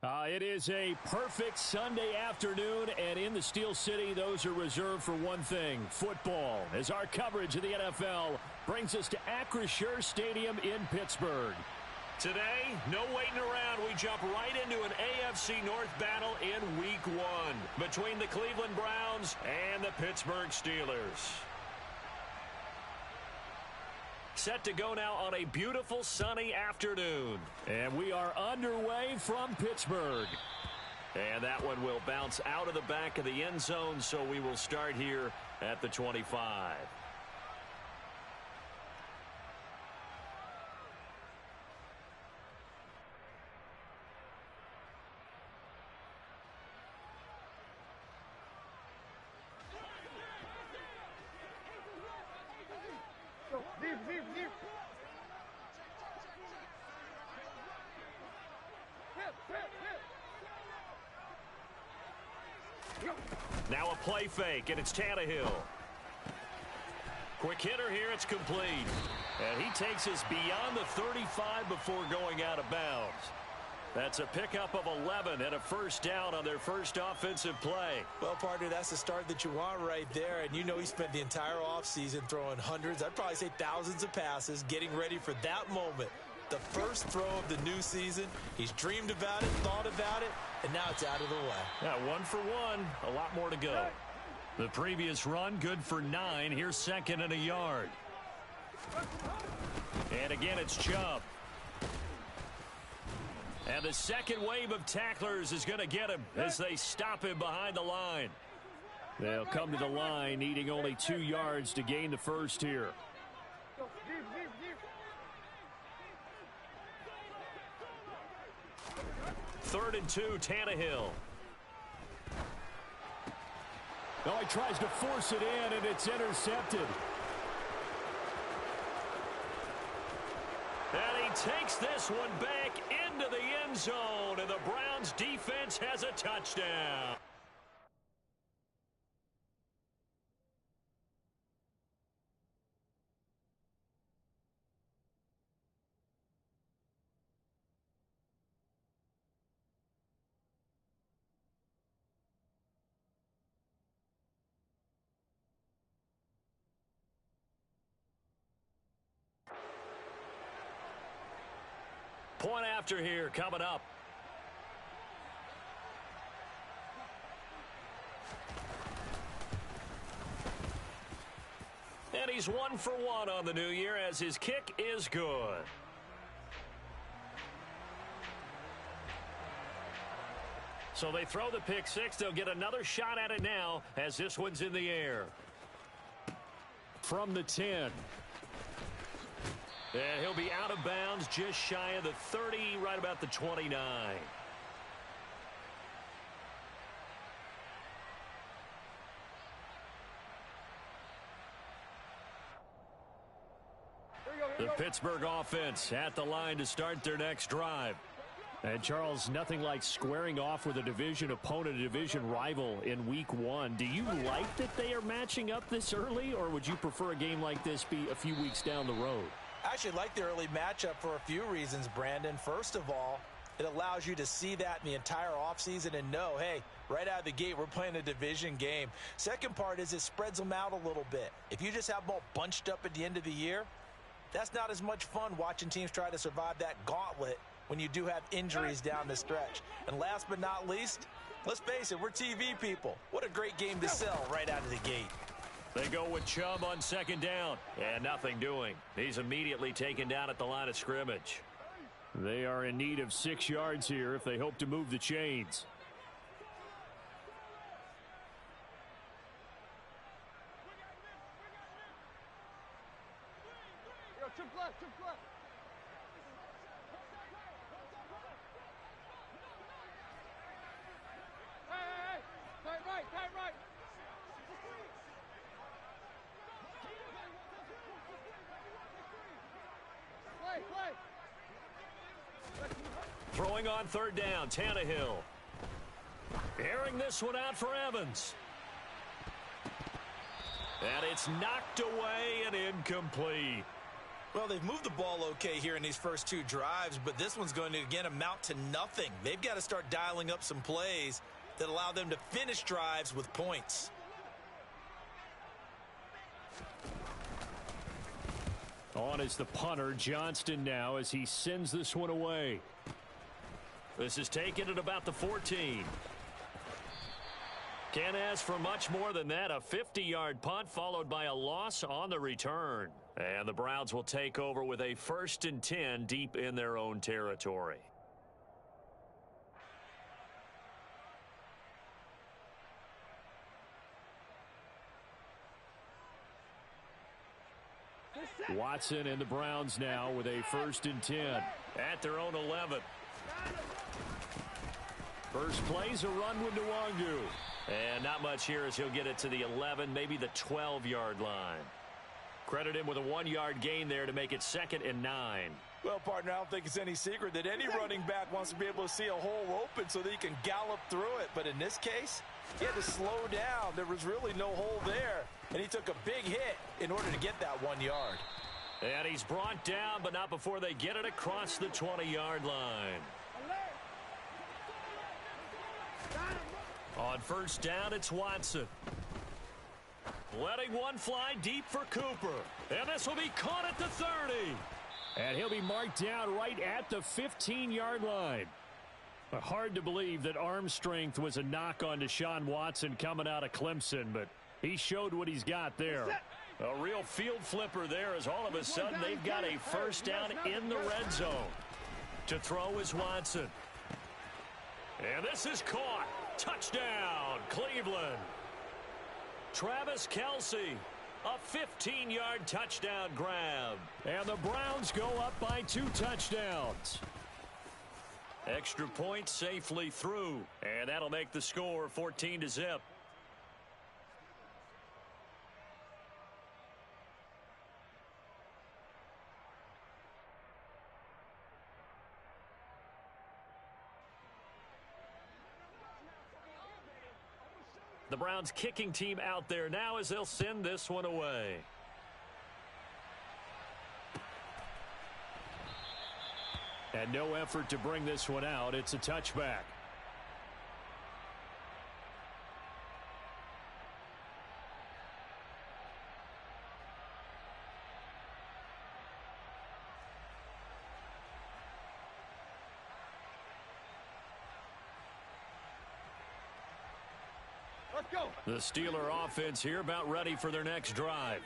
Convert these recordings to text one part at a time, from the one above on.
It is a perfect Sunday afternoon, and in the Steel City, those are reserved for one thing, football, as our coverage of the NFL brings us to Acrisure Stadium in Pittsburgh. Today, no waiting around. We jump right into an AFC North battle in Week 1 between the Cleveland Browns and the Pittsburgh Steelers. Set to go now on a beautiful sunny afternoon. And we are underway from Pittsburgh. And that one will bounce out of the back of the end zone, so we will start here at the 25. Now a play fake, and it's Tannehill. Quick hitter here, it's complete. And he takes us beyond the 35 before going out of bounds. That's a pickup of 11 and a first down on their first offensive play. Well, partner, that's the start that you want right there. And you know he spent the entire offseason throwing hundreds, I'd probably say thousands of passes, getting ready for that moment. The first throw of the new season. He's dreamed about it, thought about it, and now it's out of the way. Yeah, 1 for 1. A lot more to go. The previous run, good for 9. Here's second and a yard. And again, it's Chubb. And the second wave of tacklers is going to get him as they stop him behind the line. They'll come to the line, needing only 2 yards to gain the first here. Third and 2, Tannehill. Oh, he tries to force it in, and it's intercepted. And he takes this one back into the end zone, and the Browns defense has a touchdown. Point after here coming up. And he's 1 for 1 on the new year as his kick is good. So they throw the pick six. They'll get another shot at it now as this one's in the air. From the 10. And he'll be out of bounds just shy of the 30, right about the 29. The Pittsburgh offense at the line to start their next drive. And, Charles, nothing like squaring off with a division opponent, a division rival in Week 1. Do you like that they are matching up this early, or would you prefer a game like this be a few weeks down the road? I actually like the early matchup for a few reasons, Brandon. First of all, it allows you to see that in the entire offseason and know, hey, right out of the gate, we're playing a division game. Second part is it spreads them out a little bit. If you just have them all bunched up at the end of the year, that's not as much fun watching teams try to survive that gauntlet when you do have injuries down the stretch. And last but not least, let's face it, we're TV people. What a great game to sell right out of the gate. They go with Chubb on second down. And nothing doing. He's immediately taken down at the line of scrimmage. They are in need of 6 yards here if they hope to move the chains. Throwing on third down, Tannehill. Airing this one out for Evans. And it's knocked away and incomplete. Well, they've moved the ball okay here in these first two drives, but this one's going to, again, amount to nothing. They've got to start dialing up some plays that allow them to finish drives with points. On is the punter, Johnston, now as he sends this one away. This is taken at about the 14. Can't ask for much more than that. A 50-yard punt followed by a loss on the return. And the Browns will take over with a 1st and 10 deep in their own territory. Watson and the Browns now with a 1st and 10. At their own 11. First play's a run with Nwangu. And not much here as he'll get it to the 11, maybe the 12-yard line. Credit him with a 1-yard gain there to make it 2nd and 9. Well, partner, I don't think it's any secret that any running back wants to be able to see a hole open so that he can gallop through it. But in this case, he had to slow down. There was really no hole there. And he took a big hit in order to get that 1 yard. And he's brought down, but not before they get it across the 20-yard line. On first down, it's Watson. Letting one fly deep for Cooper. And this will be caught at the 30. And he'll be marked down right at the 15-yard line. Hard to believe that arm strength was a knock on Deshaun Watson coming out of Clemson, but he showed what he's got there. A real field flipper there as all of a sudden they've got a first down in the red zone. To throw is Watson. And this is caught. Touchdown, Cleveland. Travis Kelce, a 15-yard touchdown grab. And the Browns go up by 2 touchdowns. Extra point safely through. And that'll make the score 14-0. The Browns kicking team out there now as they'll send this one away. And no effort to bring this one out. It's a touchback. The Steeler offense here about ready for their next drive.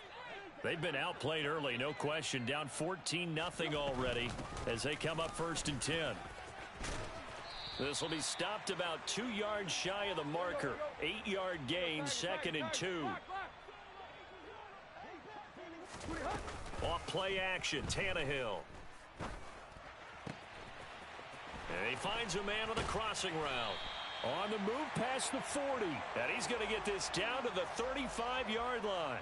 They've been outplayed early, no question. Down 14-0 already as they come up 1st and 10. This will be stopped about 2 yards shy of the marker. 8-yard gain, 2nd and 2. Off play action, Tannehill. And he finds a man on the crossing route. On the move past the 40. And he's going to get this down to the 35-yard line.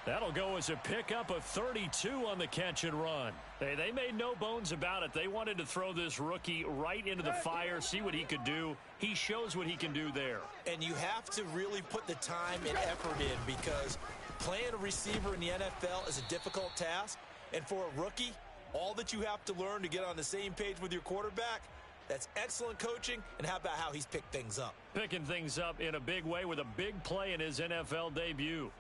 That'll go as a pickup of 32 on the catch and run. Hey, they made no bones about it. They wanted to throw this rookie right into the fire, see what he could do. He shows what he can do there. And you have to really put the time and effort in because playing a receiver in the NFL is a difficult task. And for a rookie, all that you have to learn to get on the same page with your quarterback, that's excellent coaching, and how about how he's picked things up? Picking things up in a big way with a big play in his NFL debut.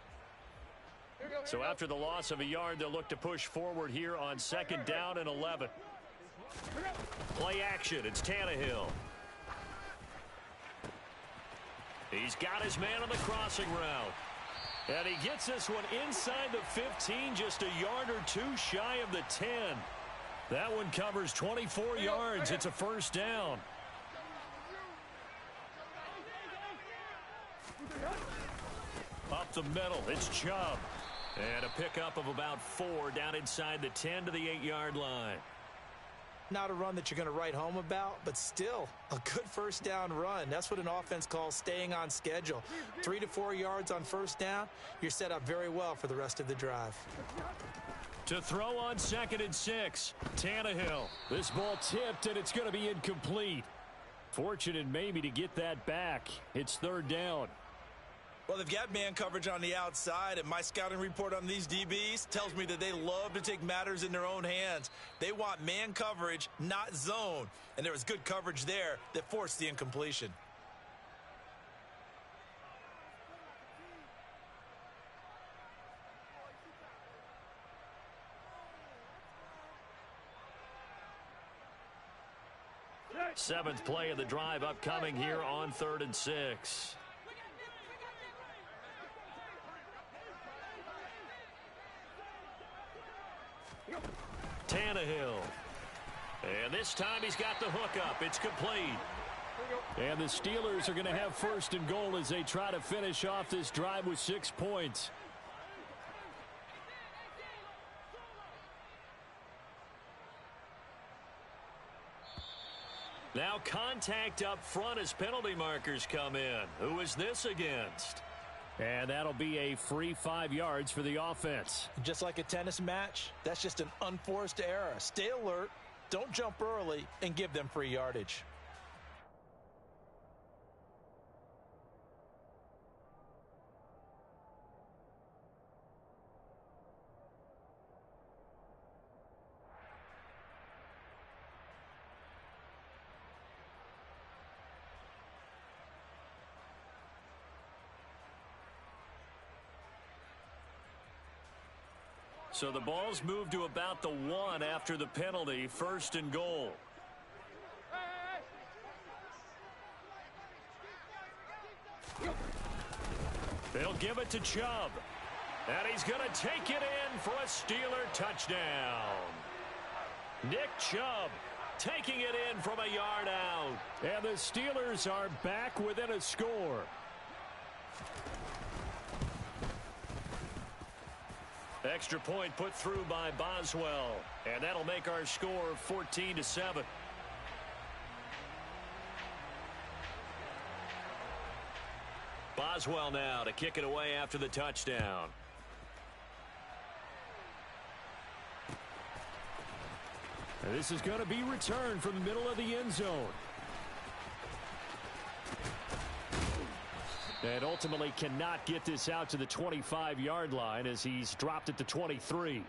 So after the loss of a yard, they'll look to push forward here on 2nd down and 11. Play action, it's Tannehill. He's got his man on the crossing route. And he gets this one inside the 15, just a yard or 2 shy of the 10. That one covers 24 yards. It's a first down. Up the middle, it's Chubb. And a pickup of about 4 down inside the 10 to the 8-yard line. Not a run that you're going to write home about, but still a good first down run. That's what an offense calls staying on schedule. 3 to 4 yards on first down, you're set up very well for the rest of the drive. To throw on 2nd and 6, Tannehill. This ball tipped, and it's going to be incomplete. Fortunate maybe to get that back. It's 3rd down. Well, they've got man coverage on the outside, and my scouting report on these DBs tells me that they love to take matters in their own hands. They want man coverage, not zone. And there was good coverage there that forced the incompletion. Seventh play of the drive upcoming here on 3rd and 6. Tannehill. And this time he's got the hook up. It's complete. And the Steelers are going to have 1st and goal as they try to finish off this drive with 6 points. Now contact up front as penalty markers come in. Who is this against? And that'll be a free 5 yards for the offense. Just like a tennis match, that's just an unforced error. Stay alert, don't jump early, and give them free yardage. So the ball's moved to about the 1 after the penalty. 1st and goal. They'll give it to Chubb. And he's going to take it in for a Steeler touchdown. Nick Chubb taking it in from a yard out. And the Steelers are back within a score. Extra point put through by Boswell. And that'll make our score 14-7. Boswell now to kick it away after the touchdown. And this is going to be returned from the middle of the end zone. And ultimately cannot get this out to the 25-yard line as he's dropped it to 23.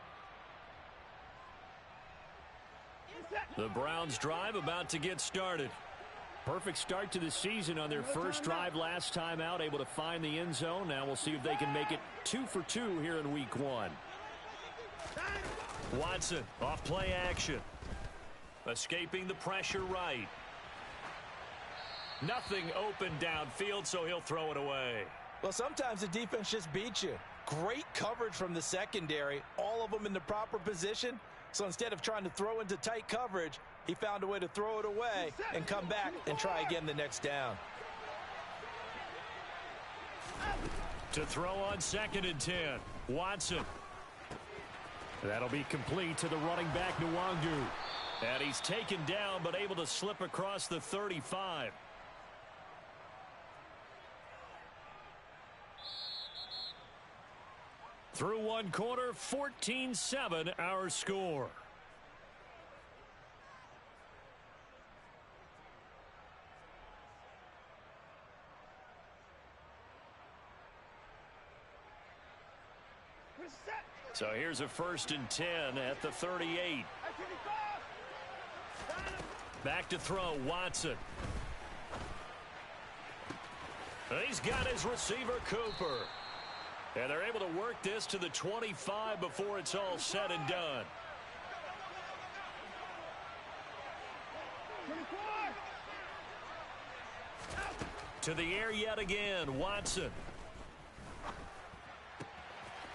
The Browns drive about to get started. Perfect start to the season on their first drive last time out, able to find the end zone. Now we'll see if they can make it 2 for 2 here in week 1. Watson off play action. Escaping the pressure right. Nothing open downfield, so he'll throw it away. Well, sometimes the defense just beats you. Great coverage from the secondary, all of them in the proper position. So instead of trying to throw into tight coverage, he found a way to throw it away and come back and try again the next down. To throw on 2nd and 10, Watson. That'll be complete to the running back, Nwangu. And he's taken down but able to slip across the 35. Through one quarter, 14-7 our score. So here's a 1st and 10 at the 38. Back to throw, Watson. He's got his receiver, Cooper. And they're able to work this to the 25 before it's all said and done. To the air yet again, Watson.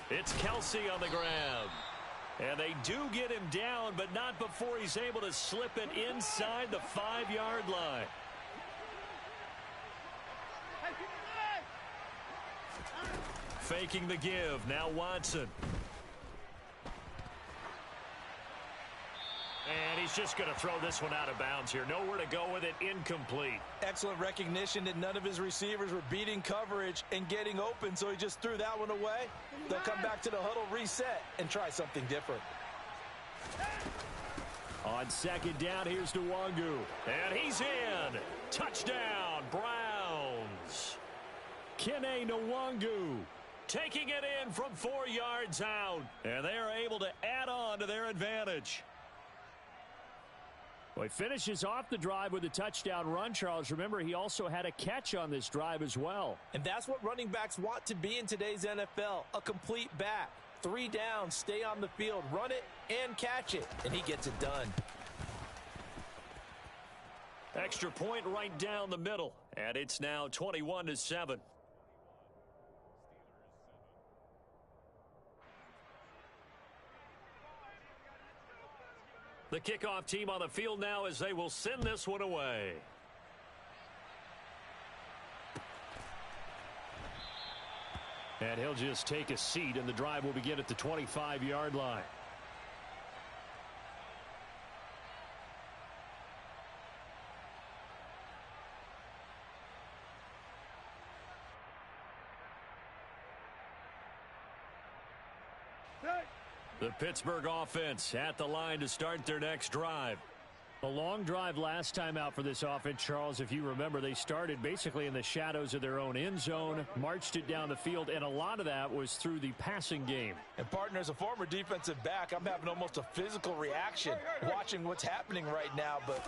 It's Kelsey on the grab. And they do get him down, but not before he's able to slip it inside the 5-yard line. Faking the give. Now Watson. And he's just going to throw this one out of bounds here. Nowhere to go with it. Incomplete. Excellent recognition that none of his receivers were beating coverage and getting open, so he just threw that one away. They'll come back to the huddle, reset, and try something different. On 2nd down, here's Nwangu. And he's in. Touchdown, Browns. Kene Nwangu. Taking it in from 4 yards out. And they are able to add on to their advantage. Well, he finishes off the drive with a touchdown run, Charles. Remember, he also had a catch on this drive as well. And that's what running backs want to be in today's NFL, a complete back. 3 downs, stay on the field, run it, and catch it. And he gets it done. Extra point right down the middle. And it's now 21-7. The kickoff team on the field now as they will send this one away. And he'll just take a seat, and the drive will begin at the 25-yard line. The Pittsburgh offense at the line to start their next drive. A long drive last time out for this offense, Charles. If you remember, they started basically in the shadows of their own end zone, marched it down the field, and a lot of that was through the passing game. And, partner, as a former defensive back, I'm having almost a physical reaction watching what's happening right now. But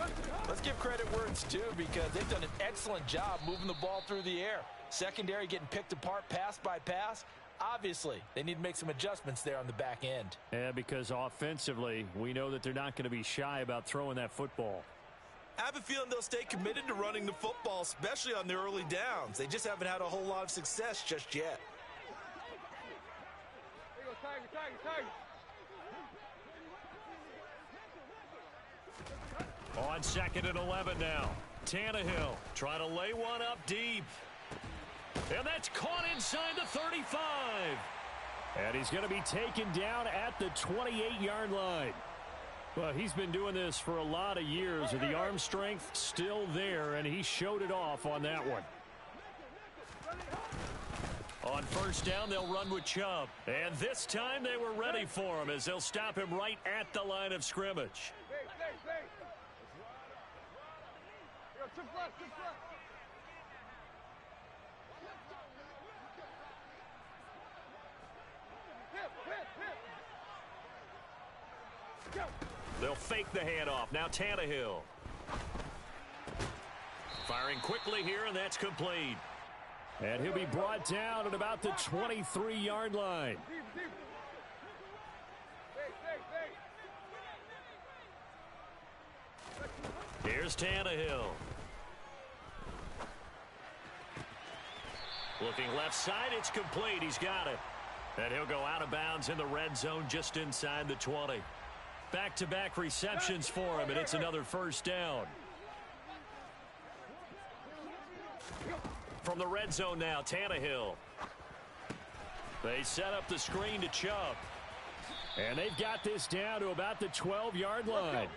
let's give credit where it's due, because they've done an excellent job moving the ball through the air. Secondary getting picked apart pass by pass. Obviously, they need to make some adjustments there on the back end. Yeah, because offensively, we know that they're not going to be shy about throwing that football. I have a feeling they'll stay committed to running the football, especially on the early downs. They just haven't had a whole lot of success just yet. On 2nd and 11 now. Tannehill trying to lay one up deep. And that's caught inside the 35. And he's going to be taken down at the 28-yard line. Well, he's been doing this for a lot of years, and the arm strength still there, and he showed it off on that one. On 1st down, they'll run with Chubb. And this time they were ready for him as they'll stop him right at the line of scrimmage. They'll fake the handoff. Now Tannehill. Firing quickly here, and that's complete. And he'll be brought down at about the 23-yard line. Here's Tannehill. Looking left side, it's complete. He's got it. And he'll go out of bounds in the red zone just inside the 20. Back-to-back receptions for him, and it's another 1st down. From the red zone now, Tannehill. They set up the screen to Chubb. And they've got this down to about the 12-yard line.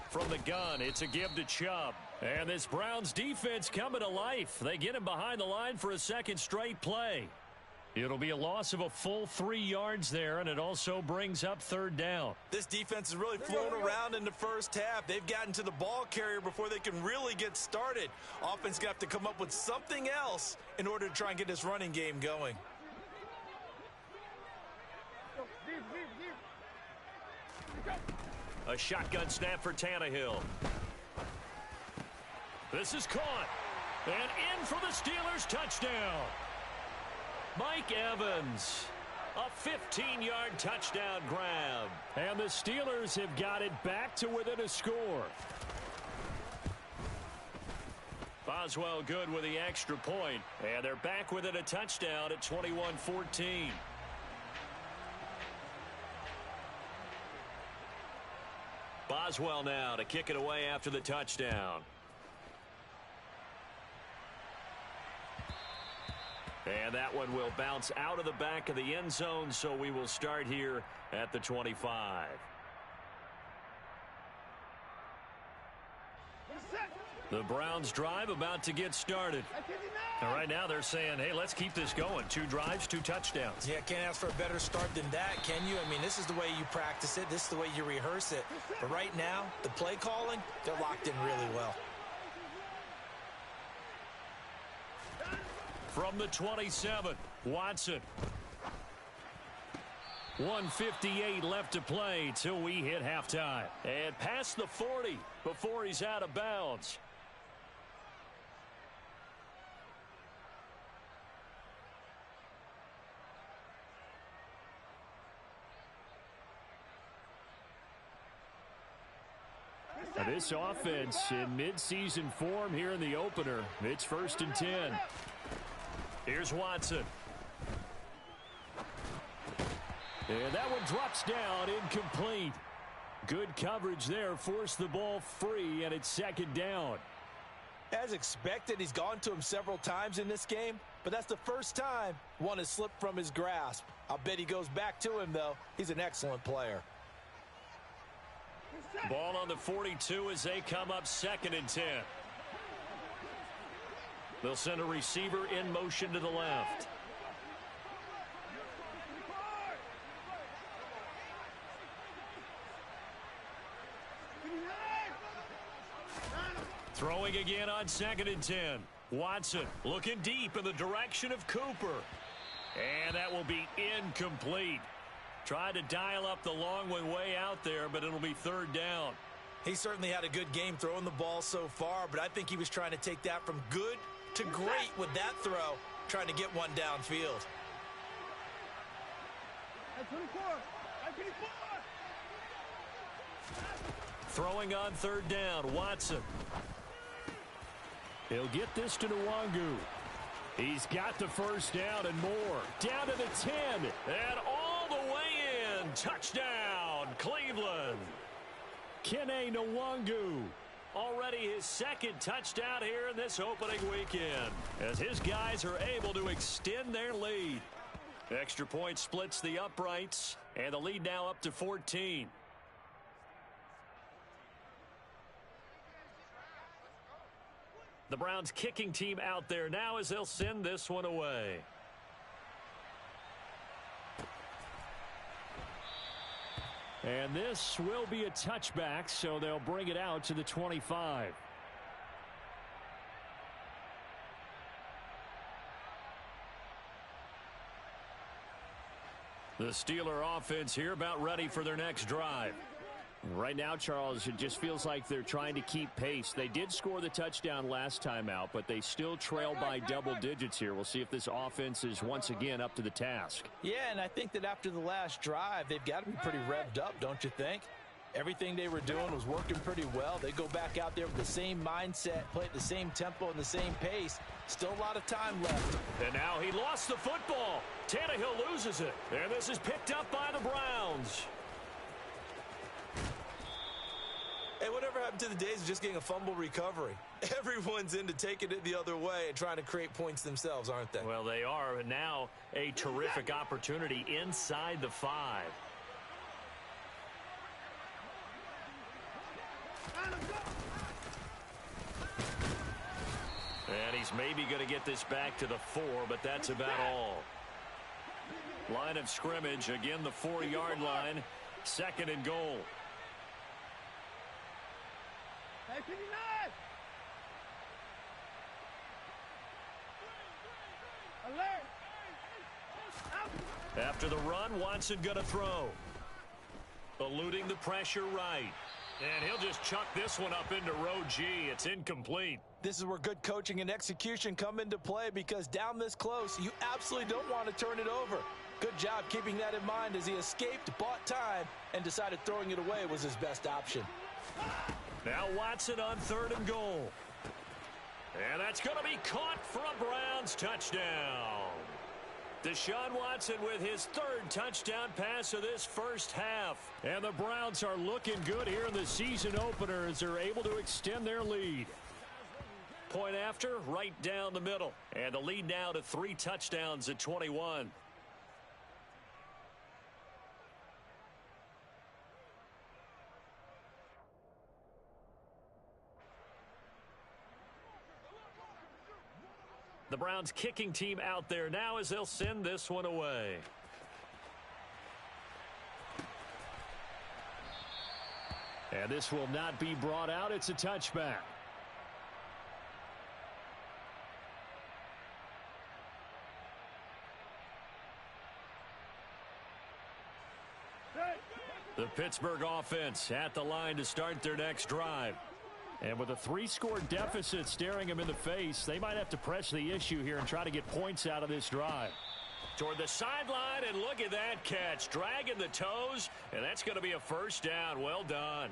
From the gun, it's a give to Chubb. And this Browns defense coming to life. They get him behind the line for a 2nd straight play. It'll be a loss of a full 3 yards there, and it also brings up 3rd down. This defense is really flown around in the first half. They've gotten to the ball carrier before they can really get started. Offense got to come up with something else in order to try and get this running game going. A shotgun snap for Tannehill. This is caught. And in for the Steelers touchdown. Mike Evans. A 15-yard touchdown grab. And the Steelers have got it back to within a score. Boswell good with the extra point. And they're back within a touchdown at 21-14. Boswell now to kick it away after the touchdown. And that one will bounce out of the back of the end zone, so we will start here at the 25. The Browns drive about to get started. And right now they're saying, hey, let's keep this going. 2 drives, 2 touchdowns. Yeah, can't ask for a better start than that, can you? I mean, this is the way you practice it. This is the way you rehearse it. But right now, the play calling, they're locked in really well. From the 27, Watson. 1:58 left to play till we hit halftime. And past the 40 before he's out of bounds. This offense in midseason form here in the opener. It's 1st and 10. Here's Watson. And that one drops down, incomplete. Good coverage there, forced the ball free, and it's 2nd down. As expected, he's gone to him several times in this game, but that's the first time one has slipped from his grasp. I'll bet he goes back to him, though. He's an excellent player. Ball on the 42 as they come up 2nd and 10. They'll send a receiver in motion to the left. Throwing again on 2nd and 10. Watson looking deep in the direction of Cooper. And that will be incomplete. Tried to dial up the long one way out there, but it'll be 3rd down. He certainly had a good game throwing the ball so far, but I think he was trying to take that from good to great with that throw, trying to get one downfield. Throwing on 3rd down, Watson. He'll get this to Nwangu. He's got the 1st down and more. Down to the 10. And all the way in. Touchdown, Cleveland. Kene Nwangu. Already his 2nd touchdown here in this opening weekend, as his guys are able to extend their lead. Extra point splits the uprights, and the lead now up to 14. The Browns kicking team out there now as they'll send this one away. And this will be a touchback, so they'll bring it out to the 25. The Steeler offense here about ready for their next drive. Right now, Charles, it just feels like they're trying to keep pace. They did score the touchdown last time out, but they still trail by double digits here. We'll see if this offense is once again up to the task. Yeah, and I think that after the last drive, they've got to be pretty revved up, don't you think? Everything they were doing was working pretty well. They go back out there with the same mindset, play at the same tempo and the same pace. Still a lot of time left. And now he lost the football. Tannehill loses it. And this is picked up by the Browns. Hey, whatever happened to the days of just getting a fumble recovery? Everyone's into taking it the other way and trying to create points themselves, aren't they? Well, they are. And now a terrific opportunity inside the 5. And he's maybe going to get this back to the 4, but that's about all. Line of scrimmage, again the 4-yard line. 2nd and goal. After the run, Watson going to throw. Eluding the pressure right. And he'll just chuck this one up into row G. It's incomplete. This is where good coaching and execution come into play, because down this close, you absolutely don't want to turn it over. Good job keeping that in mind as he escaped, bought time, and decided throwing it away was his best option. Now Watson on 3rd and goal. And that's going to be caught for a Browns touchdown. Deshaun Watson with his 3rd touchdown pass of this first half. And the Browns are looking good here in the season opener as they're able to extend their lead. Point after, right down the middle. And the lead now to 3 touchdowns at 21. The Browns kicking team out there now as they'll send this one away. And this will not be brought out. It's a touchback. The Pittsburgh offense at the line to start their next drive. And with a 3-score deficit staring them in the face, they might have to press the issue here and try to get points out of this drive. Toward the sideline, and look at that catch. Dragging the toes, and that's going to be a first down. Well done.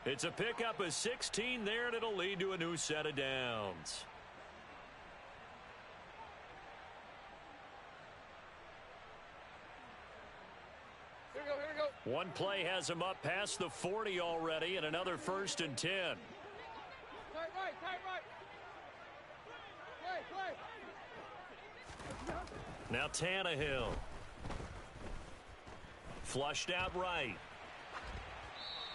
It's a pickup of 16 there, and it'll lead to a new set of downs. Here we go. One play has him up past the 40 already, and another 1st and 10. Tight right. Play. Now Tannehill. Flushed out right.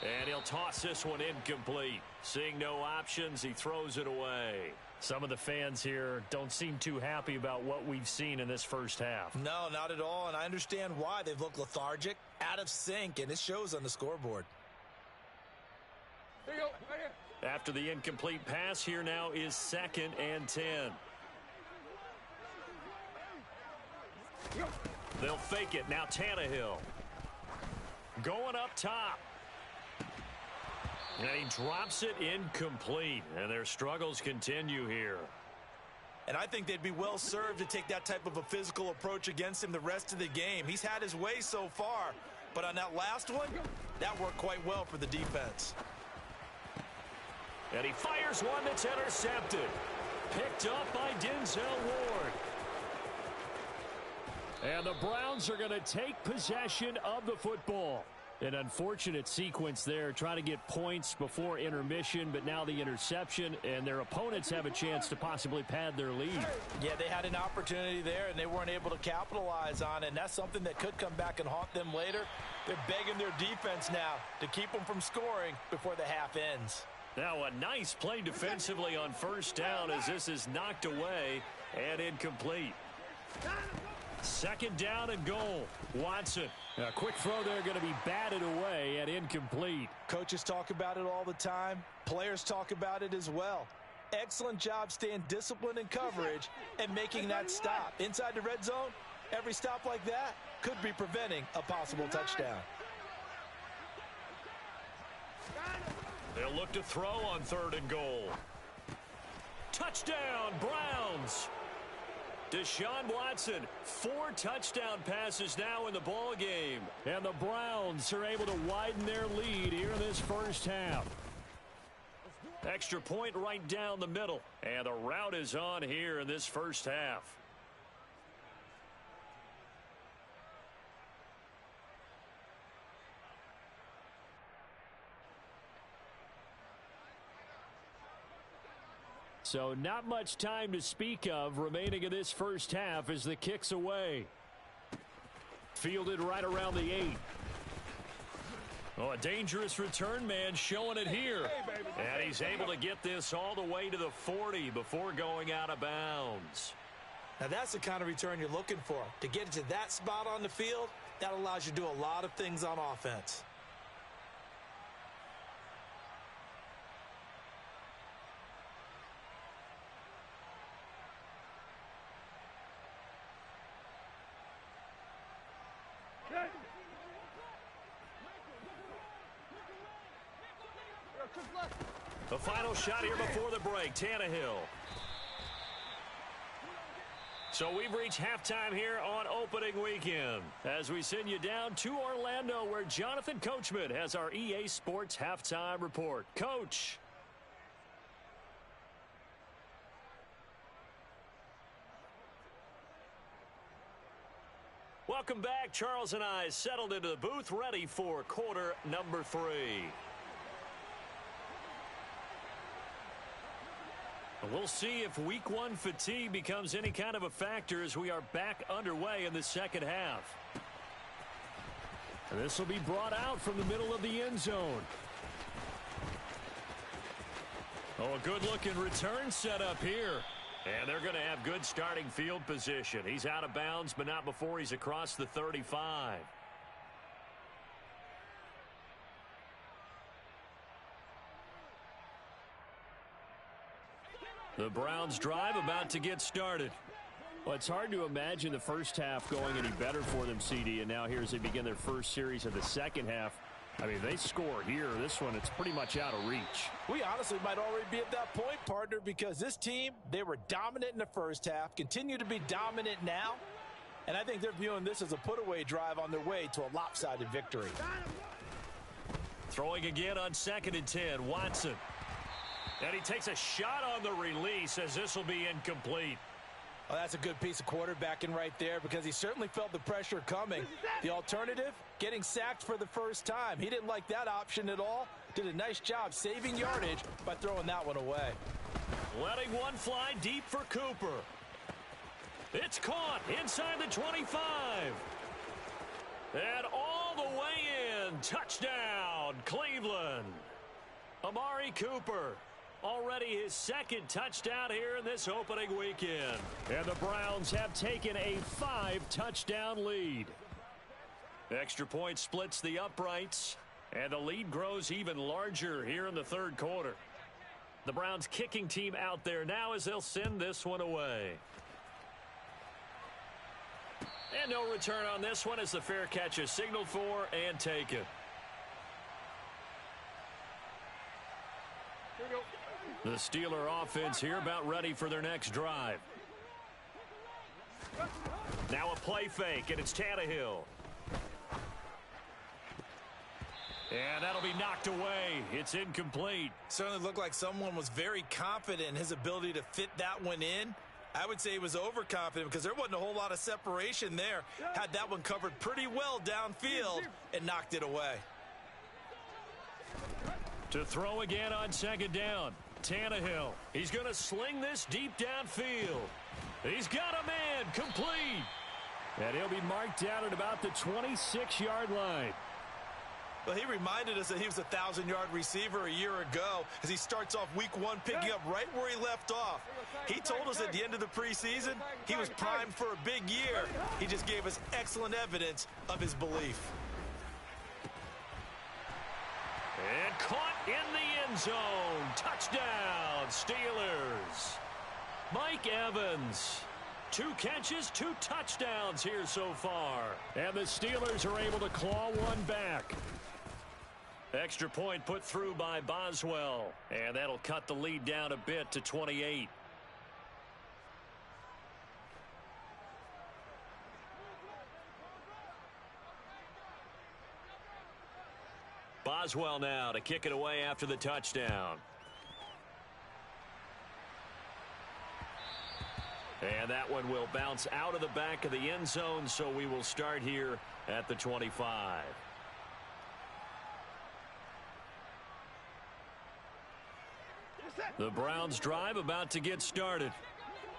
And he'll toss this one incomplete. Seeing no options, he throws it away. Some of the fans here don't seem too happy about what we've seen in this first half. No, not at all, and I understand why. They've looked lethargic, out of sync, and it shows on the scoreboard. Here you go, right here. After the incomplete pass, here now is 2nd and 10. They'll fake it. Now Tannehill. Going up top. And he drops it incomplete. And their struggles continue here. And I think they'd be well served to take that type of a physical approach against him the rest of the game. He's had his way so far, but on that last one, that worked quite well for the defense. And he fires one that's intercepted. Picked up by Denzel Ward. And the Browns are going to take possession of the football. An unfortunate sequence there, trying to get points before intermission, but now the interception, and their opponents have a chance to possibly pad their lead. Yeah, they had an opportunity there, and they weren't able to capitalize on it, and that's something that could come back and haunt them later. They're begging their defense now to keep them from scoring before the half ends. Now a nice play defensively on 1st down as this is knocked away and incomplete. 2nd down and goal. Watson. A quick throw there going to be batted away and incomplete. Coaches talk about it all the time. Players talk about it as well. Excellent job staying disciplined in coverage and making that stop. Inside the red zone, every stop like that could be preventing a possible touchdown. They'll look to throw on 3rd and goal. Touchdown, Browns. Deshaun Watson, 4 touchdown passes now in the ball game. And the Browns are able to widen their lead here in this first half. Extra point right down the middle. And the route is on here in this first half. So not much time to speak of remaining in this first half as the kick's away. Fielded right around the 8. Oh, a dangerous return man showing it here. And he's able to get this all the way to the 40 before going out of bounds. Now that's the kind of return you're looking for. To get to that spot on the field, that allows you to do a lot of things on offense. The final shot here before the break, Tannehill. So we've reached halftime here on opening weekend as we send you down to Orlando where Jonathan Coachman has our EA Sports halftime report. Coach. Welcome back. Charles and I settled into the booth ready for quarter number 3. We'll see if week 1 fatigue becomes any kind of a factor as we are back underway in the second half. And this will be brought out from the middle of the end zone. Oh, a good-looking return set up here. And they're going to have good starting field position. He's out of bounds, but not before he's across the 35. The Browns drive about to get started. Well, it's hard to imagine the first half going any better for them, CD, and now here as they begin their first series of the second half. I mean, they score here. This one, it's pretty much out of reach. We honestly might already be at that point, partner, because this team, they were dominant in the first half, continue to be dominant now, and I think they're viewing this as a put-away drive on their way to a lopsided victory. Throwing again on 2nd and 10, Watson. And he takes a shot on the release as this will be incomplete. Oh, that's a good piece of quarterbacking right there because he certainly felt the pressure coming. The alternative, getting sacked for the first time. He didn't like that option at all. Did a nice job saving yardage by throwing that one away. Letting one fly deep for Cooper. It's caught inside the 25. And all the way in. Touchdown, Cleveland. Amari Cooper. Already his second touchdown here in this opening weekend. And the Browns have taken a 5-touchdown lead. Extra point splits the uprights, and the lead grows even larger here in the third quarter. The Browns kicking team out there now as they'll send this one away. And no return on this one as the fair catch is signaled for and taken. Here we go. The Steeler offense here about ready for their next drive. Now a play fake, and it's Tannehill. And that'll be knocked away. It's incomplete. Certainly looked like someone was very confident in his ability to fit that one in. I would say he was overconfident because there wasn't a whole lot of separation there. Had that one covered pretty well downfield and knocked it away. To throw again on 2nd down. Tannehill. He's going to sling this deep downfield. He's got a man complete. And he'll be marked down at about the 26-yard line. Well, he reminded us that he was a 1,000-yard receiver a year ago as he starts off week 1 picking up right where he left off. He told us at the end of the preseason he was primed for a big year. He just gave us excellent evidence of his belief. And caught in the end zone. Touchdown, Steelers. Mike Evans. 2 catches, 2 touchdowns here so far. And the Steelers are able to claw one back. Extra point put through by Boswell. And that'll cut the lead down a bit to 28. Boswell now to kick it away after the touchdown. And that one will bounce out of the back of the end zone, so we will start here at the 25. The Browns drive about to get started.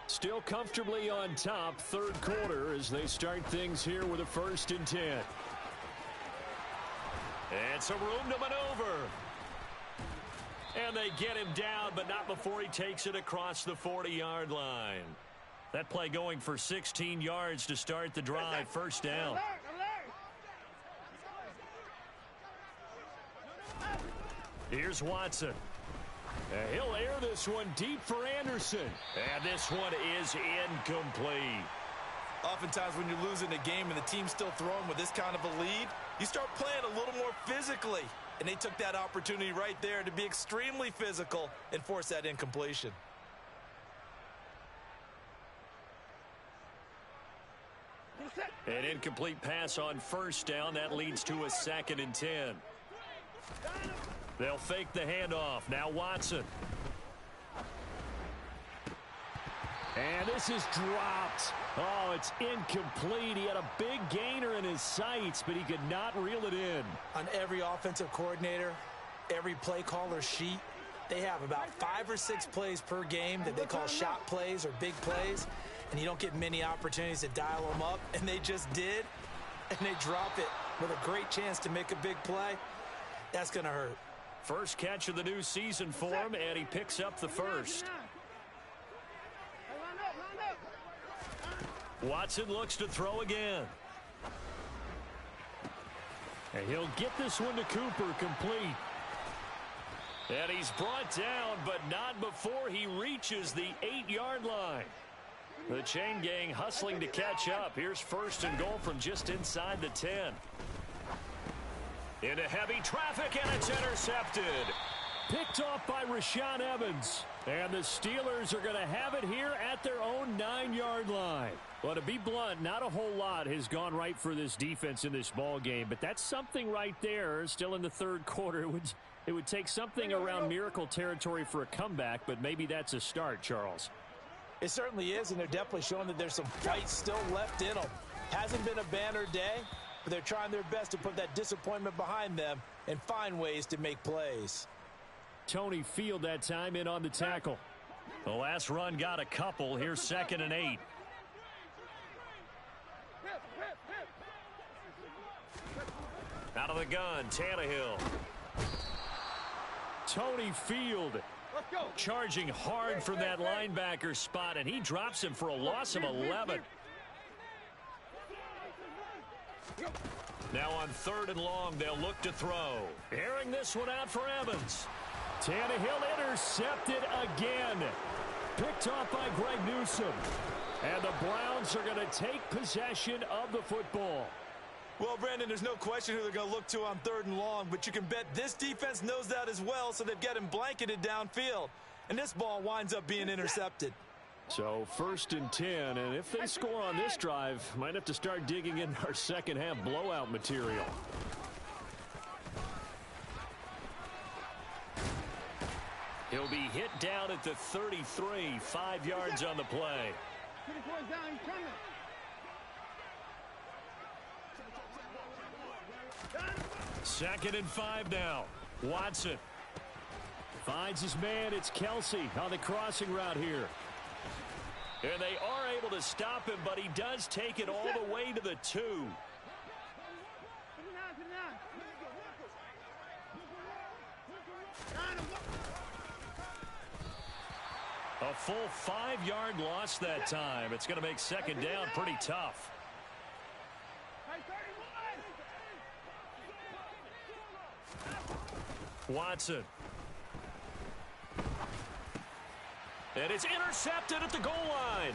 Still comfortably on top, third quarter as they start things here with a 1st and 10. And some room to maneuver. And they get him down, but not before he takes it across the 40-yard line. That play going for 16 yards to start the drive. 1st down. Here's Watson. He'll air this one deep for Anderson. And this one is incomplete. Oftentimes when you're losing a game and the team's still throwing with this kind of a lead, you start playing a little more physically. And they took that opportunity right there to be extremely physical and force that incompletion. An incomplete pass on 1st down. That leads to a 2nd and 10. They'll fake the handoff. Now Watson. And this is dropped. Oh, it's incomplete. He had a big gainer in his sights, but he could not reel it in. On every offensive coordinator, every play caller sheet, they have about 5 or 6 plays per game that they call shot plays or big plays, and you don't get many opportunities to dial them up, and they just did, and they drop it with a great chance to make a big play. That's going to hurt. First catch of the new season for him, and he picks up the 1st. Watson looks to throw again. And he'll get this one to Cooper, complete. And he's brought down, but not before he reaches the 8-yard line. The chain gang hustling to catch up. Here's 1st and goal from just inside the 10. Into heavy traffic, and it's intercepted. Picked off by Rashaan Evans. And the Steelers are going to have it here at their own 9-yard line. Well, to be blunt, not a whole lot has gone right for this defense in this ball game, but that's something right there. Still in the 3rd quarter. It would take something around miracle territory for a comeback, but maybe that's a start, Charles. It certainly is, and they're definitely showing that there's some fight still left in them. Hasn't been a banner day, but they're trying their best to put that disappointment behind them and find ways to make plays. Tony Field that time in on the tackle. The last run got a couple. Here's 2nd and 8. Out of the gun, Tannehill. Tony Field charging hard from that linebacker spot, and he drops him for a loss of 11. Now on 3rd and long, they'll look to throw. Airing this one out for Evans. Tannehill intercepted again. Picked off by Greg Newsome. And the Browns are going to take possession of the football. Well, Brandon, there's no question who they're going to look to on 3rd and long, but you can bet this defense knows that as well, so they've got him blanketed downfield. And this ball winds up being intercepted. So 1st and 10, and if they score on this drive, might have to start digging in our second half blowout material. He'll be hit down at the 33, 5 yards on the play. 2nd and 5 now. Watson finds his man. It's Kelsey on the crossing route here. And they are able to stop him, but he does take it all the way to the 2. A full 5-yard loss that time. It's going to make 2nd down pretty tough. Watson. And it's intercepted at the goal line.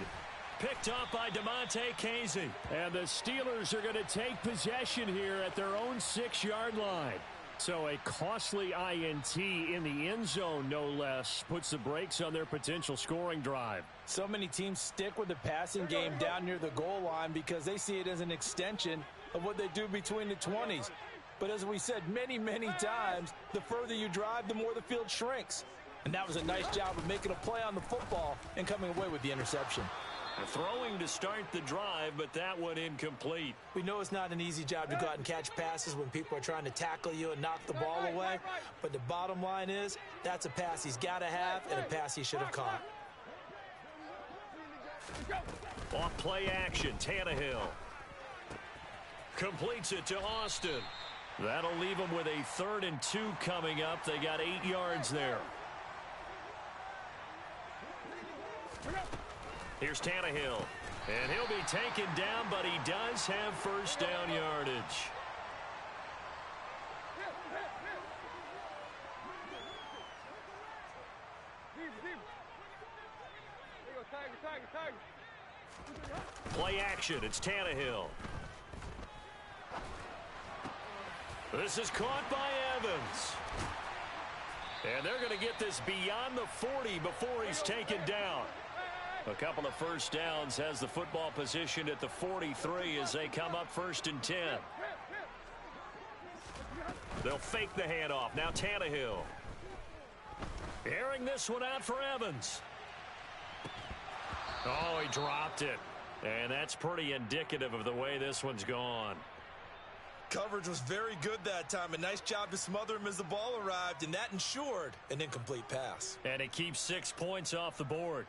Picked up by DeMonte Casey. And the Steelers are going to take possession here at their own 6-yard line. So a costly INT in the end zone, no less, puts the brakes on their potential scoring drive. So many teams stick with the passing game down near the goal line because they see it as an extension of what they do between the 20s. But as we said many, many times, the further you drive, the more the field shrinks. And that was a nice job of making a play on the football and coming away with the interception. Throwing to start the drive, but that one incomplete. We know it's not an easy job to go out and catch passes when people are trying to tackle you and knock the ball away. But the bottom line is, that's a pass he's got to have and a pass he should have caught. Off play action, Tannehill. Completes it to Austin. That'll leave them with a 3rd and 2 coming up. They got 8 yards there. Here's Tannehill. And he'll be taken down, but he does have 1st down yardage. Play action. It's Tannehill. This is caught by Evans. And they're going to get this beyond the 40 before he's taken down. A couple of 1st downs, has the football positioned at the 43 as they come up 1st and 10. They'll fake the handoff. Now Tannehill. Airing this one out for Evans. Oh, he dropped it. And that's pretty indicative of the way this one's gone. Coverage was very good that time. A nice job to smother him as the ball arrived, and that ensured an incomplete pass. And it keeps 6 points off the board.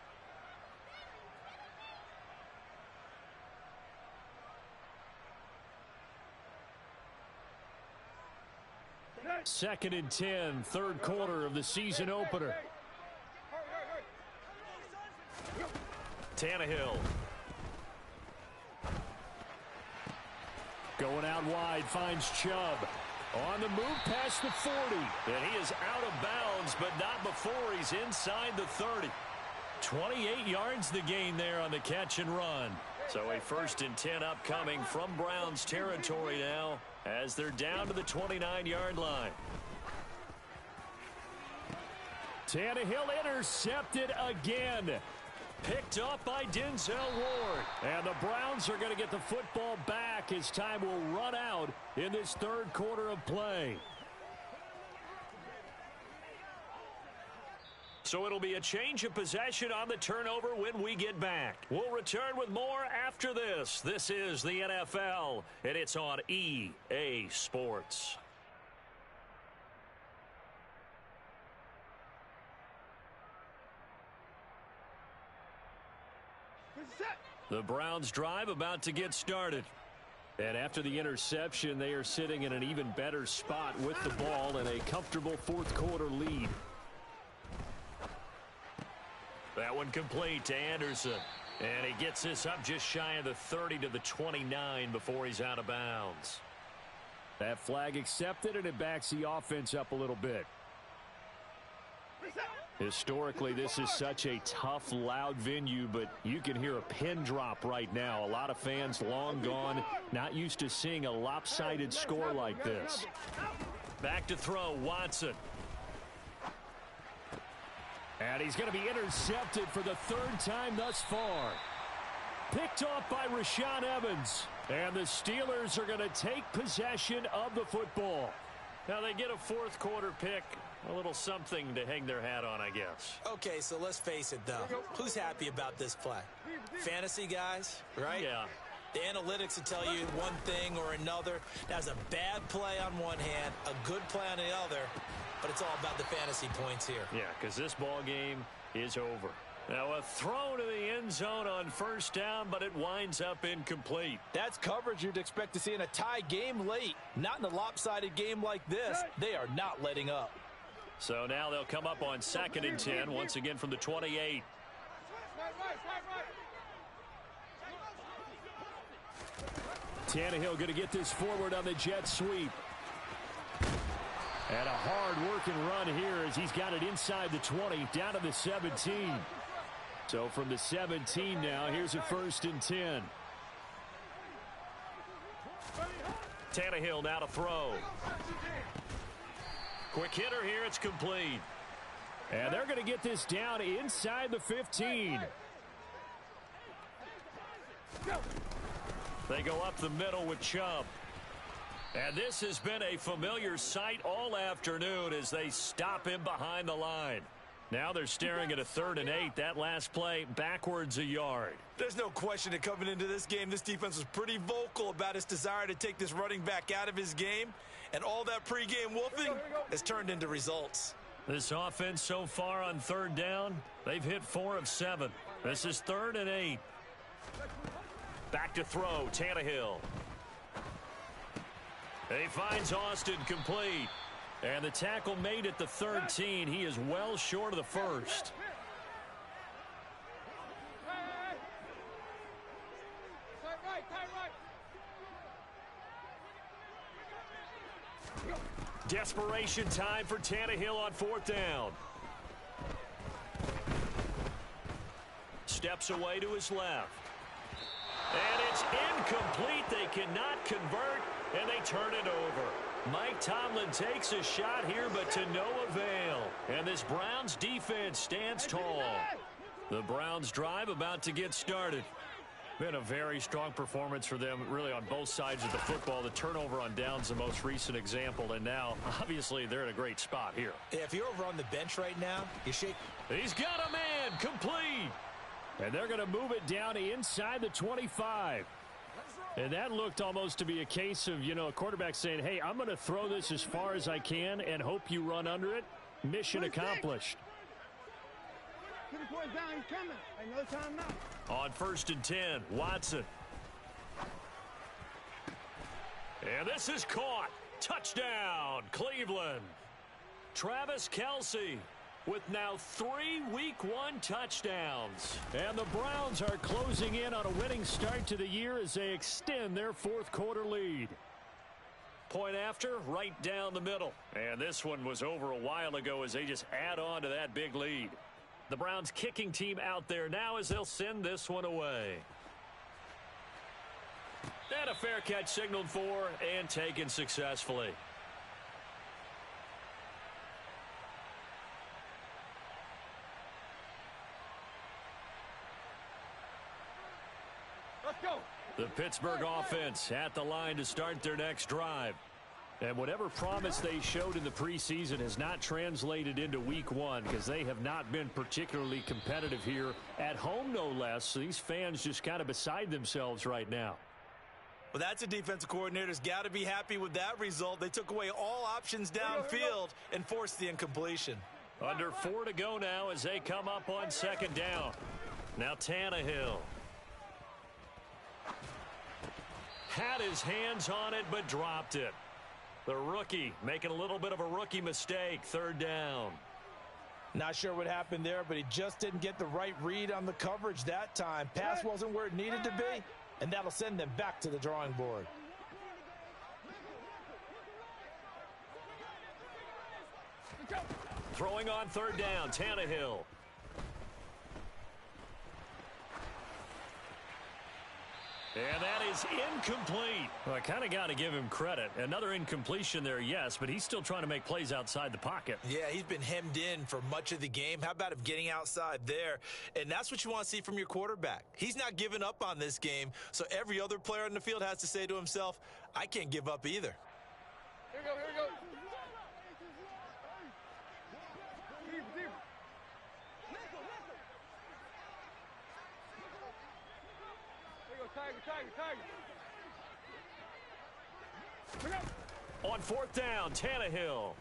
Second and 10, 3rd quarter of the season opener. Tannehill. Going out wide, finds Chubb. On the move past the 40. And he is out of bounds, but not before he's inside the 30. 28 yards the gain there on the catch and run. So a 1st and 10 upcoming from Browns territory now as they're down to the 29-yard line. Tannehill intercepted again. Picked up by Denzel Ward. And the Browns are going to get the football back as time will run out in this 3rd quarter of play. So it'll be a change of possession on the turnover when we get back. We'll return with more after this. This is the NFL, and it's on EA Sports. The Browns drive about to get started. And after the interception, they are sitting in an even better spot with the ball and a comfortable 4th quarter lead. That one complete to Anderson. And he gets this up just shy of the 30 to the 29 before he's out of bounds. That flag accepted, and it backs the offense up a little bit. Historically, this is such a tough, loud venue, but you can hear a pin drop right now. A lot of fans long gone, not used to seeing a lopsided score like this. Back to throw, Watson. And he's going to be intercepted for the 3rd time thus far. Picked off by Rashaan Evans. And the Steelers are going to take possession of the football. Now they get a 4th quarter pick. A little something to hang their hat on, I guess. Okay, so let's face it, though. Who's happy about this play? Fantasy guys, right? Yeah. The analytics will tell you one thing or another. That's a bad play on one hand, a good play on the other, but it's all about the fantasy points here. Yeah, because this ball game is over. Now a throw to the end zone on 1st down, but it winds up incomplete. That's coverage you'd expect to see in a tie game late. Not in a lopsided game like this. They are not letting up. So now they'll come up on 2nd and 10, once again from the 28. Tannehill going to get this forward on the jet sweep. And a hard-working run here as he's got it inside the 20, down to the 17. So from the 17 now, here's a 1st and 10. Tannehill now to throw. Quick hitter here, it's complete. And they're going to get this down inside the 15. They go up the middle with Chubb. And this has been a familiar sight all afternoon as they stop him behind the line. Now they're staring at a 3rd and 8. That last play backwards a yard. There's no question that coming into this game, this defense was pretty vocal about its desire to take this running back out of his game. And all that pregame wolfing has turned into results. This offense so far on 3rd down, they've hit 4 of 7. This is 3rd and 8. Back to throw, Tannehill. He finds Austin complete. And the tackle made at the 13. He is well short of the 1st. Desperation time for Tannehill on 4th down. Steps away to his left. And it's incomplete. They cannot convert, and they turn it over. Mike Tomlin takes a shot here, but to no avail. And this Browns defense stands tall. The Browns drive about to get started. Been a very strong performance for them, really, on both sides of the football. The turnover on downs, the most recent example, and now, obviously, they're in a great spot here. Yeah, if you're over on the bench right now, you shake. He's got a man, complete. And they're going to move it down inside the 25. And that looked almost to be a case of, a quarterback saying, hey, I'm going to throw this as far as I can and hope you run under it. Mission accomplished. On 1st and 10, Watson. And this is caught. Touchdown, Cleveland. Travis Kelce. with now 3 Week 1 touchdowns. And the Browns are closing in on a winning start to the year as they extend their fourth quarter lead. Point after, right down the middle. And this one was over a while ago as they just add on to that big lead. The Browns kicking team out there now as they'll send this one away. And a fair catch signaled for and taken successfully. Let's go. The Pittsburgh offense at the line to start their next drive. And whatever promise they showed in the preseason has not translated into Week 1 because they have not been particularly competitive here at home, no less. So these fans just kind of beside themselves right now. Well, that's a defensive coordinator's got to be happy with that result. They took away all options downfield and forced the incompletion. Under 4 to go now as they come up on second down. Now Tannehill. Had his hands on it but dropped it. The rookie making a little bit of a rookie mistake. Third down. Not sure what happened there, but he just didn't get the right read on the coverage that time. Pass wasn't where it needed to be, and that'll send them back to the drawing board. Throwing on third down, Tannehill. And that is incomplete. Well, I kind of got to give him credit. Another incompletion there, yes, but he's still trying to make plays outside the pocket. Yeah, he's been hemmed in for much of the game. How about him getting outside there? And that's what you want to see from your quarterback. He's not giving up on this game, so every other player on the field has to say to himself, I can't give up either. Here we go, here we go. Deep, deep. Here we go, Tiger, Tiger, Tiger. Here we go. On fourth down, Tannehill.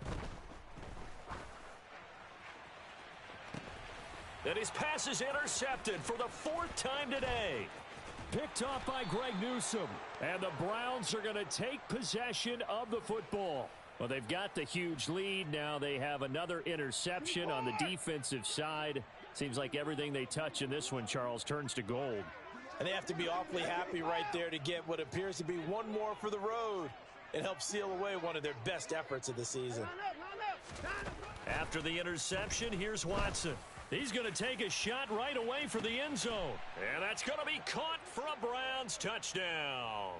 And his pass is intercepted for the 4th time today. Picked off by Greg Newsome. And the Browns are going to take possession of the football. Well, they've got the huge lead. Now they have another interception on the defensive side. Seems like everything they touch in this one, Charles, turns to gold. And they have to be awfully happy right there to get what appears to be one more for the road. It helps seal away one of their best efforts of the season. After the interception, here's Watson. He's going to take a shot right away for the end zone. And that's going to be caught for a Browns touchdown.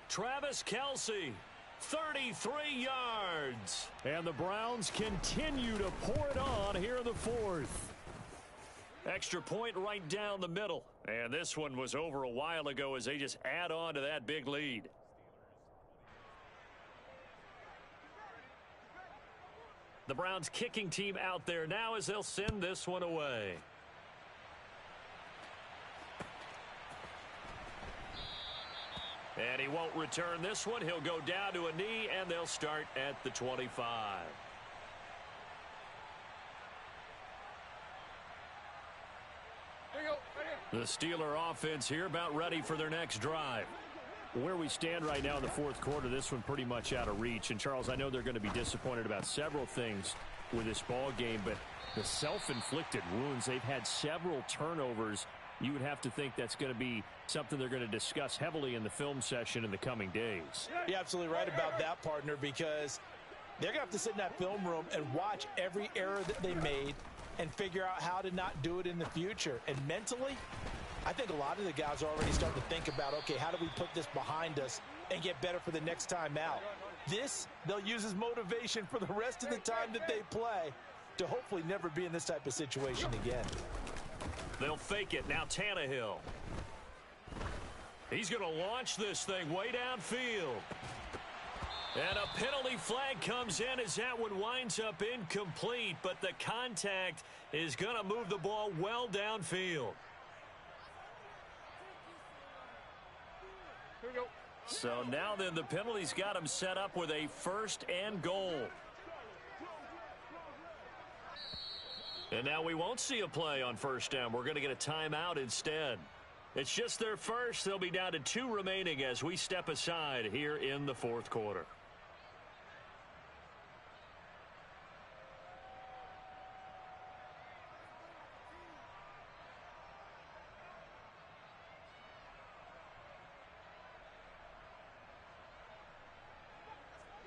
Travis Kelce, 33 yards. And the Browns continue to pour it on here in the fourth. Extra point right down the middle. And this one was over a while ago as they just add on to that big lead. The Browns kicking team out there now as they'll send this one away. And he won't return this one. He'll go down to a knee, and they'll start at the 25. Here we go, right here. The Steeler offense here about ready for their next drive. Where we stand right now in the fourth quarter, this one pretty much out of reach. And, Charles, I know they're going to be disappointed about several things with this ball game, but the self-inflicted wounds, they've had several turnovers. You would have to think that's going to be something they're going to discuss heavily in the film session in the coming days. You're absolutely right about that, partner, because they're going to have to sit in that film room and watch every error that they made and figure out how to not do it in the future. And mentally, I think a lot of the guys are already starting to think about, okay, how do we put this behind us and get better for the next time out? This, they'll use as motivation for the rest of the time that they play to hopefully never be in this type of situation again. They'll fake it. Now Tannehill. He's going to launch this thing way downfield. And a penalty flag comes in as that one winds up incomplete, but the contact is going to move the ball well downfield. Here we go. So now then the penalty's got him set up with a 1st and goal. And now we won't see a play on 1st down. We're going to get a timeout instead. It's just their first. They'll be down to 2 remaining as we step aside here in the fourth quarter.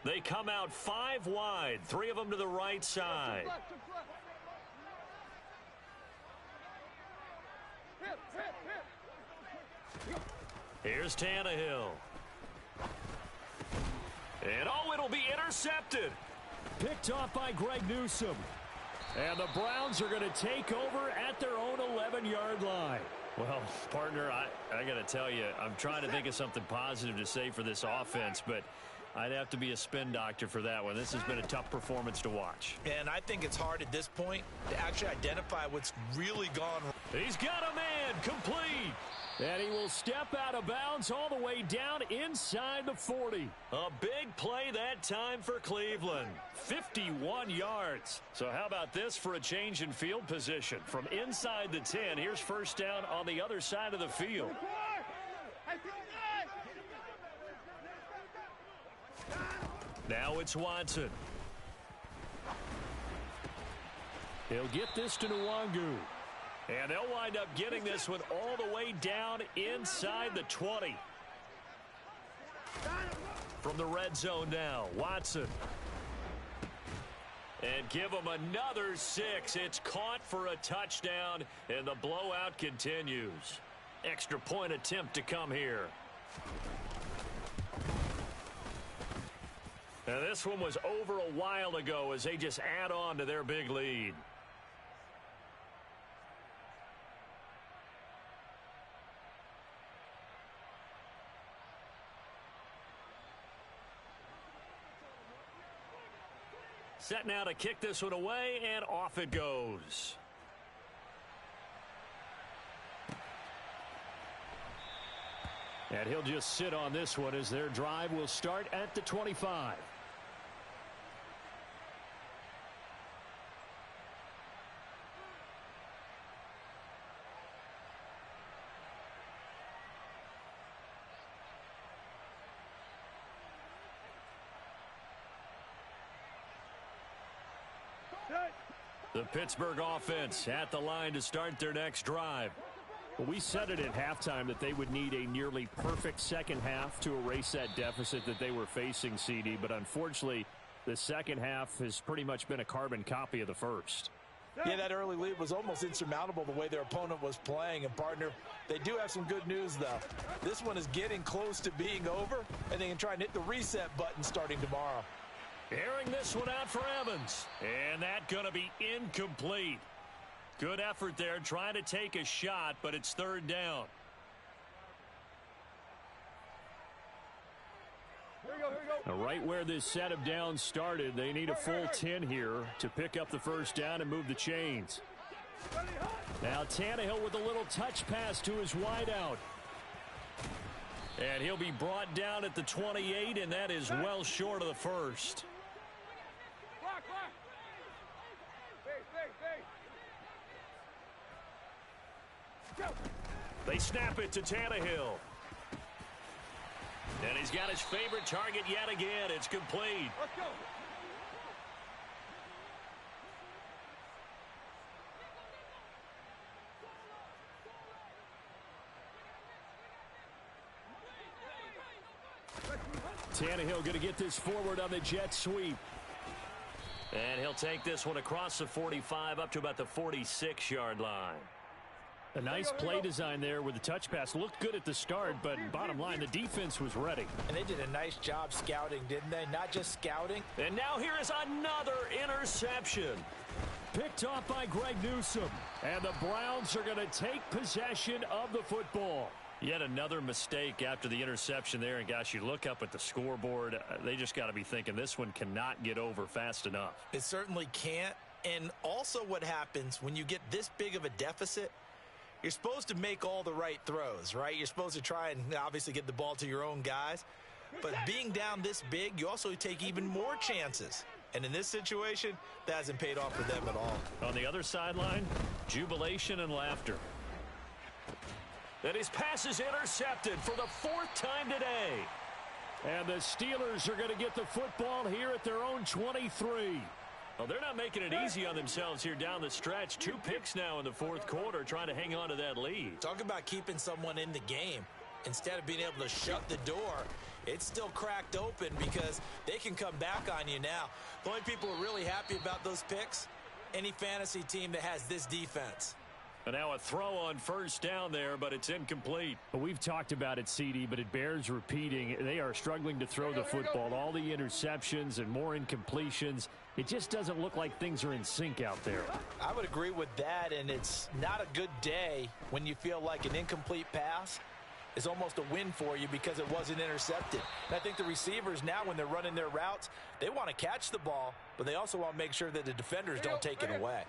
They come out 5 wide, 3 of them to the right side. Here's Tannehill. And oh, it'll be intercepted. Picked off by Greg Newsome. And the Browns are going to take over at their own 11-yard line. Well, partner, I got to tell you, I'm trying to think of something positive to say for this offense, but I'd have to be a spin doctor for that one. This has been a tough performance to watch. And I think it's hard at this point to actually identify what's really gone wrong. He's got a man, complete. And he will step out of bounds all the way down inside the 40. A big play that time for Cleveland. 51 yards. So how about this for a change in field position? From inside the 10, here's first down on the other side of the field. Now it's Watson. He'll get this to Nwangu. And they'll wind up getting this one all the way down inside the 20. From the red zone now, Watson. And give him another 6. It's caught for a touchdown, and the blowout continues. Extra point attempt to come here. Now this one was over a while ago as they just add on to their big lead. Set now to kick this one away, and off it goes. And he'll just sit on this one as their drive will start at the 25. The Pittsburgh offense at the line to start their next drive. Well, we said it at halftime that they would need a nearly perfect second half to erase that deficit that they were facing, CD. But unfortunately, the second half has pretty much been a carbon copy of the first. Yeah, that early lead was almost insurmountable the way their opponent was playing. And, partner, they do have some good news, though. This one is getting close to being over, and they can try and hit the reset button starting tomorrow. Airing this one out for Evans. And that's going to be incomplete. Good effort there trying to take a shot, but it's third down. Here we go, here we go. Now, right where this set of downs started, they need a full 10 here to pick up the first down and move the chains. Now Tannehill with a little touch pass to his wideout. And he'll be brought down at the 28, and that is well short of the first. Block, block. Face. Go. They snap it to Tannehill. And he's got his favorite target yet again. It's complete. Let's go. Tannehill going to get this forward on the jet sweep. And he'll take this one across the 45 up to about the 46-yard line. A nice play design there with the touch pass. Looked good at the start, but bottom line, the defense was ready. And they did a nice job scouting, didn't they? Not just scouting. And now here is another interception. Picked off by Greg Newsome. And the Browns are going to take possession of the football. Yet another mistake after the interception there. And, gosh, you look up at the scoreboard. They just got to be thinking this one cannot get over fast enough. It certainly can't. And also what happens when you get this big of a deficit, you're supposed to make all the right throws, right? You're supposed to try and obviously get the ball to your own guys. But being down this big, you also take even more chances. And in this situation, that hasn't paid off for them at all. On the other sideline, jubilation and laughter. And his pass is intercepted for the 4th time today. And the Steelers are going to get the football here at their own 23. Well, they're not making it easy on themselves here down the stretch. 2 picks now in the 4th quarter trying to hang on to that lead. Talk about keeping someone in the game. Instead of being able to shut the door, it's still cracked open because they can come back on you now. The only people who are really happy about those picks, any fantasy team that has this defense. And now a throw on first down there, but it's incomplete. Well, we've talked about it, CD, but it bears repeating. They are struggling to throw the football. All the interceptions and more incompletions. It just doesn't look like things are in sync out there. I would agree with that, and it's not a good day when you feel like an incomplete pass is almost a win for you because it wasn't intercepted. And I think the receivers now, when they're running their routes, they want to catch the ball, but they also want to make sure that the defenders don't take it away.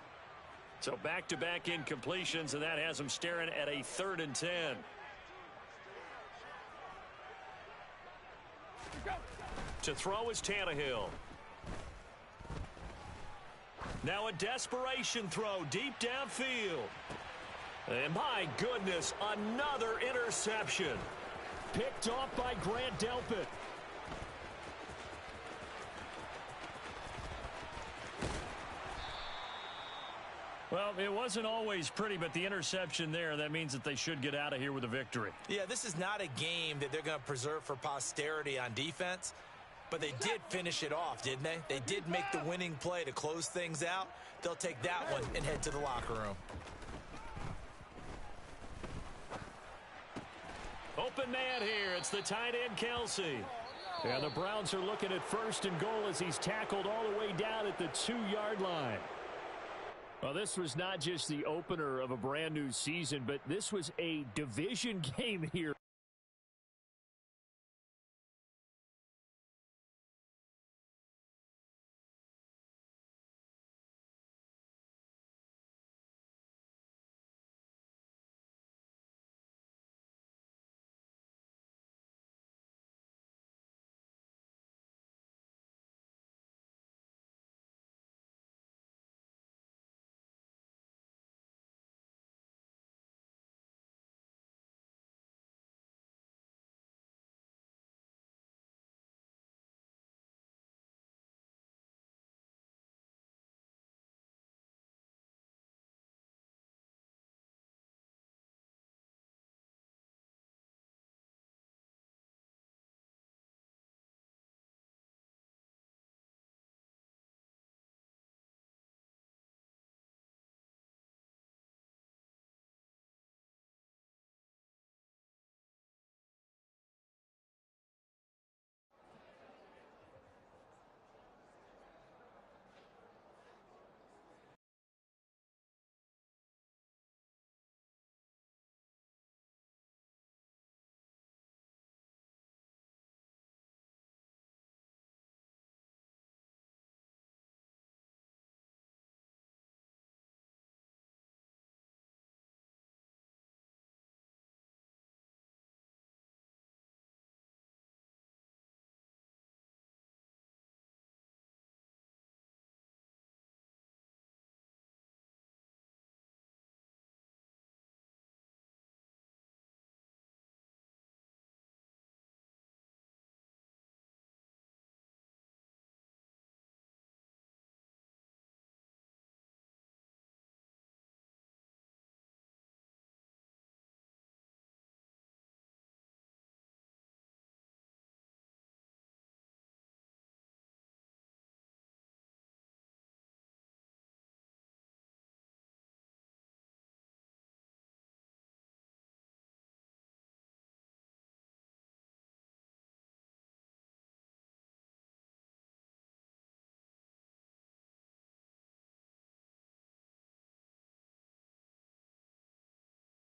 So back-to-back incompletions, and that has them staring at a 3rd and 10. To throw is Tannehill. Now a desperation throw deep downfield. And my goodness, another interception. Picked off by Grant Delpit. Well, it wasn't always pretty, but the interception there, that means that they should get out of here with a victory. Yeah, this is not a game that they're going to preserve for posterity on defense, but they did finish it off, didn't they? They did make the winning play to close things out. They'll take that one and head to the locker room. Open man here. It's the tight end, Kelsey. Yeah, the Browns are looking at 1st and goal as he's tackled all the way down at the 2-yard line. Well, this was not just the opener of a brand new season, but this was a division game here.